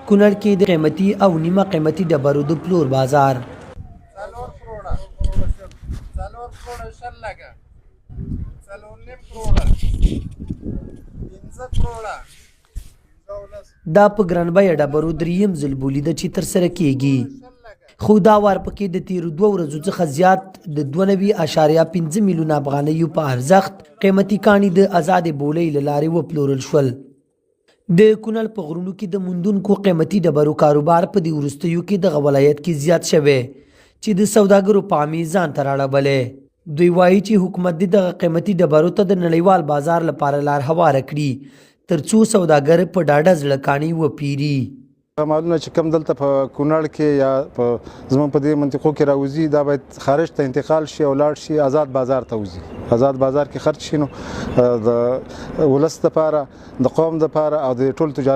کونړ کې د قیمتي او نیمه قیمتي ډبرو د پلور بازار. 4 کروڑه 4 کروڑه شل لګه 4.5 کروڑه 15 کروڑه دا په ګرانبیه ډبرو دریم ځل بولیده چې ترسره کیږي، خو دا وار پکې د تیرو 2 ورځو څخه زیات د 2.5 میلیونه افغانیو په ارزښت قیمتي کاڼي د آزادې بولۍ له لارې وپلورل شول. د کونړ په غرونو کې د موندونکو قیمتي ډبرو کاروبار په دې وروستیو کې دغه ولایت کې زیات شوی چې د سوداګرو پام یې ځان ته راړبلی. دوی وایي چې حکومت دغه قیمتي ډبرو ته د نړیوال بازار لپاره لار هواره کړي ترڅو سوداګر په ډاډه زړه کاڼي وپیري. مالونه چې کم دلته په کونړ کې یا په زموږ په دې منطقو کې راوځي دا باید خارج ته انتقال شي او لاړ شي آزاد بازار ته وځي. آزاد بازار کې خرڅ شي نو د ولس دپاره د قوم دپاره او د ټول تجارت